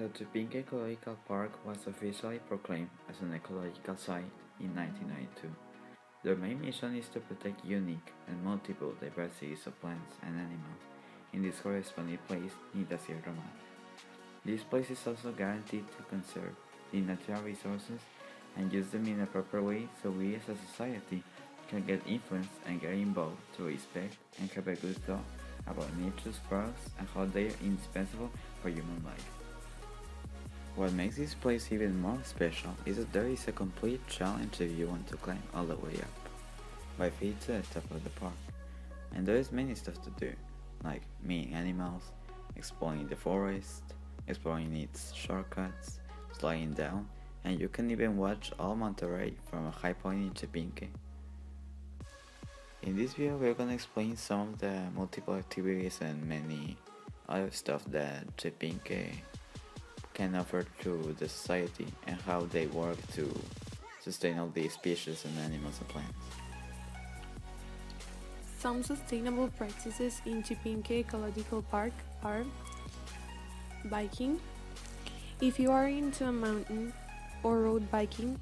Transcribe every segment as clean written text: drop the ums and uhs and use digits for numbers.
The Chipinque Ecological Park was officially proclaimed as an ecological site in 1992. Their main mission is to protect unique and multiple diversities of plants and animals in this corresponding place in the Sierra Madre. This place is also guaranteed to conserve the natural resources and use them in a proper way so we as a society can get influenced and get involved to respect and have a good thought about nature's products and how they are indispensable for human life. What makes this place even more special is that there is a complete challenge if you want to climb all the way up, by feet to the top of the park. And there is many stuff to do, like meeting animals, exploring the forest, exploring its shortcuts, sliding down, and you can even watch all Monterrey from a high point in Chipinque. In this video we're gonna explain some of the multiple activities and many other stuff that Chipinque can offer to the society and how they work to sustain all the species and animals and plants. Some sustainable practices in Chipinque Ecological Park are biking. If you are into a mountain or road biking,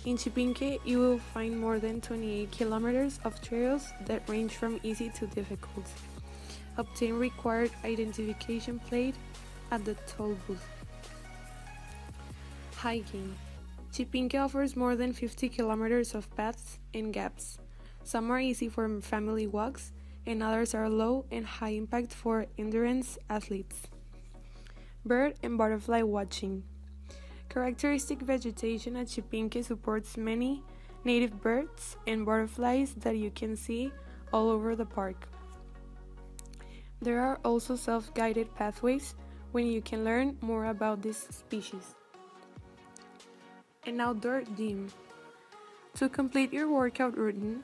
in Chipinque you will find more than 28 kilometers of trails that range from easy to difficult. Obtain required identification plate at the toll booth. Hiking. Chipinque offers more than 50 kilometers of paths and gaps. Some are easy for family walks, and others are low and high impact for endurance athletes. Bird and butterfly watching. Characteristic vegetation at Chipinque supports many native birds and butterflies that you can see all over the park. There are also self-guided pathways when you can learn more about this species. An outdoor gym. To complete your workout routine,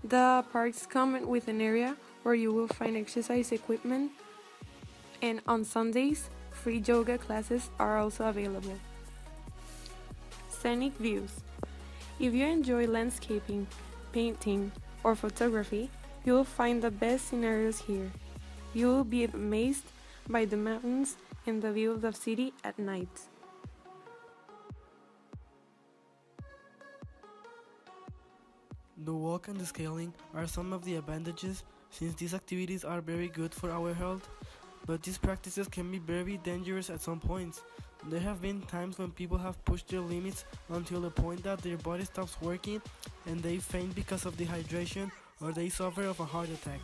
the parks come with an area where you will find exercise equipment, and on Sundays, free yoga classes are also available. Scenic views. If you enjoy landscaping, painting, or photography, you will find the best scenarios here. You will be amazed by the mountains and the view of the city at night. The walk and the scaling are some of the advantages since these activities are very good for our health, but these practices can be very dangerous at some points. There have been times when people have pushed their limits until the point that their body stops working and they faint because of dehydration or they suffer of a heart attack.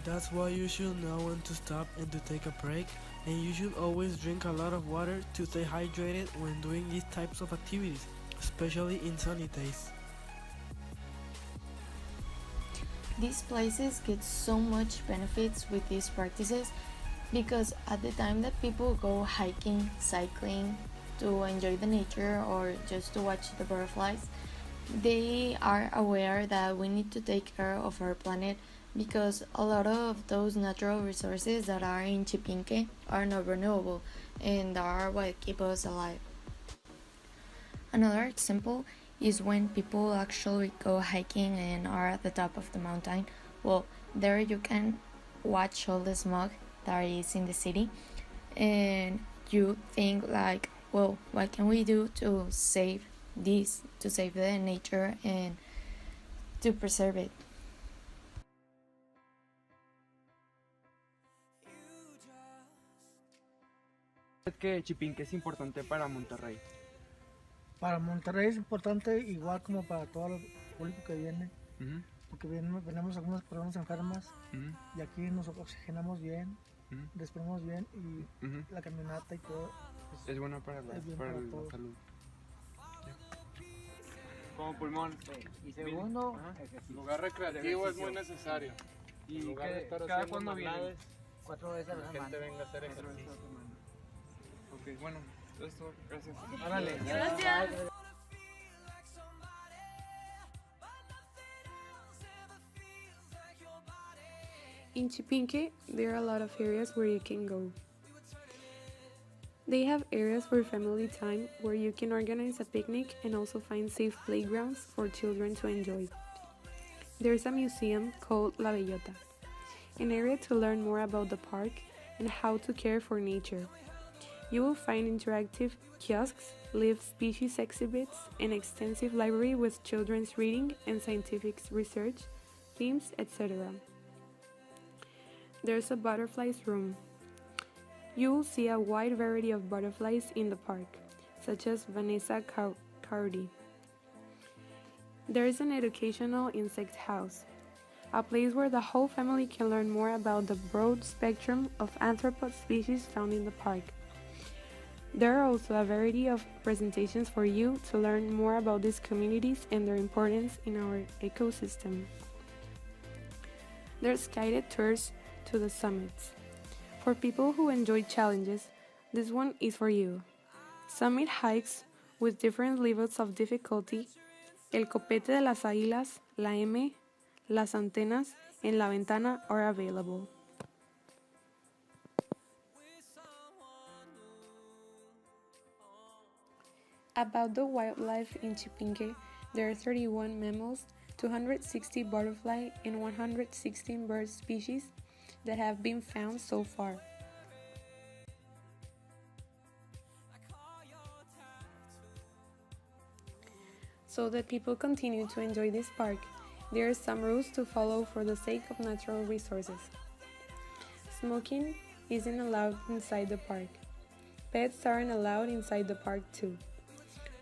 That's why you should know when to stop and to take a break, and you should always drink a lot of water to stay hydrated when doing these types of activities, especially in sunny days. These places get so much benefits with these practices because at the time that people go hiking, cycling, to enjoy the nature or just to watch the butterflies, they are aware that we need to take care of our planet because a lot of those natural resources that are in Chipinque are not renewable and are what keep us alive. Another example is when people actually go hiking and are at the top of the mountain. Well, there you can watch all the smog that is in the city and you think like, well, what can we do to save this, to save the nature and to preserve it? Que Chipinque es importante para Monterrey. Para Monterrey es importante igual como para todo el público que viene, porque venimos algunas personas enfermas y aquí nos oxigenamos bien, respiramos bien y la caminata y todo pues, es bueno para la salud. Como pulmón. Y segundo, lugar recreativo es muy necesario. Y lugar de estar cada haciendo cuando viene. 4 veces a la La semana. gente venga a hacer ejercicio. Ok, bueno, esto, gracias. Órale. Gracias. In Chipinque, there are a lot of areas where you can go. They have areas for family time where you can organize a picnic and also find safe playgrounds for children to enjoy. There's a museum called La Bellota, an area to learn more about the park and how to care for nature. You will find interactive kiosks, live species exhibits, an extensive library with children's reading and scientific research, themes, etc. There's a butterflies room. You will see a wide variety of butterflies in the park, such as Vanessa Cardi. There is an educational insect house, a place where the whole family can learn more about the broad spectrum of arthropod species found in the park. There are also a variety of presentations for you to learn more about these communities and their importance in our ecosystem. There's guided tours to the summits. For people who enjoy challenges, this one is for you. Summit hikes with different levels of difficulty, El Copete de las Águilas, La M, Las Antenas, and La Ventana are available. About the wildlife in Chipinque, there are 31 mammals, 260 butterfly, and 116 bird species that have been found so far. So that people continue to enjoy this park, there are some rules to follow for the sake of natural resources. Smoking isn't allowed inside the park. Pets aren't allowed inside the park too.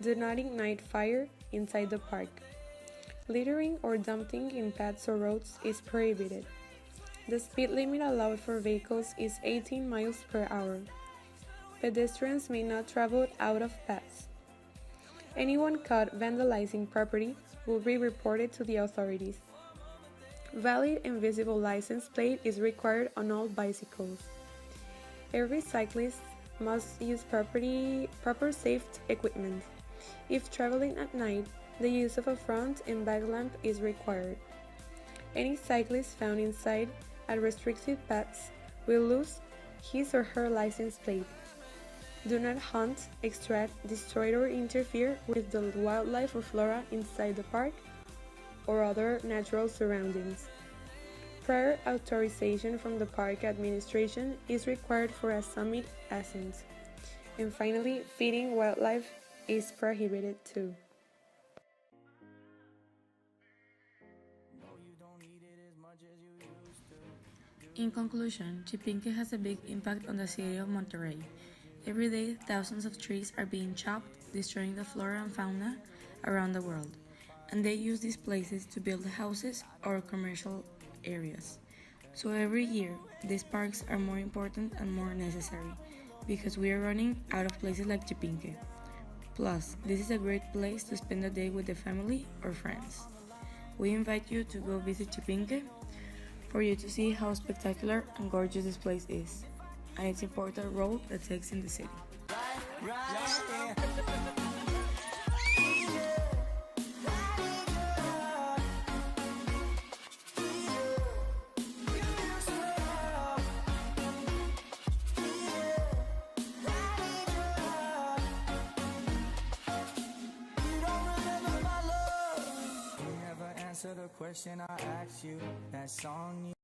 Do not ignite fire inside the park. Littering or dumping in paths or roads is prohibited. The speed limit allowed for vehicles is 18 miles per hour. Pedestrians may not travel out of paths. Anyone caught vandalizing property will be reported to the authorities. Valid and visible license plate is required on all bicycles. Every cyclist must use proper safety equipment. If traveling at night, the use of a front and back lamp is required. Any cyclist found inside at restricted paths will lose his or her license plate. Do not hunt, extract, destroy or interfere with the wildlife or flora inside the park or other natural surroundings. Prior authorization from the park administration is required for a summit ascent. And finally, feeding wildlife is prohibited too. In conclusion, Chipinque has a big impact on the city of Monterrey. Every day, thousands of trees are being chopped, destroying the flora and fauna around the world, and they use these places to build houses or commercial areas. So every year, these parks are more important and more necessary, because we are running out of places like Chipinque. Plus, this is a great place to spend a day with the family or friends. We invite you to go visit Chipinque for you to see how spectacular and gorgeous this place is, and its important role it takes in the city. The question I asked you, that song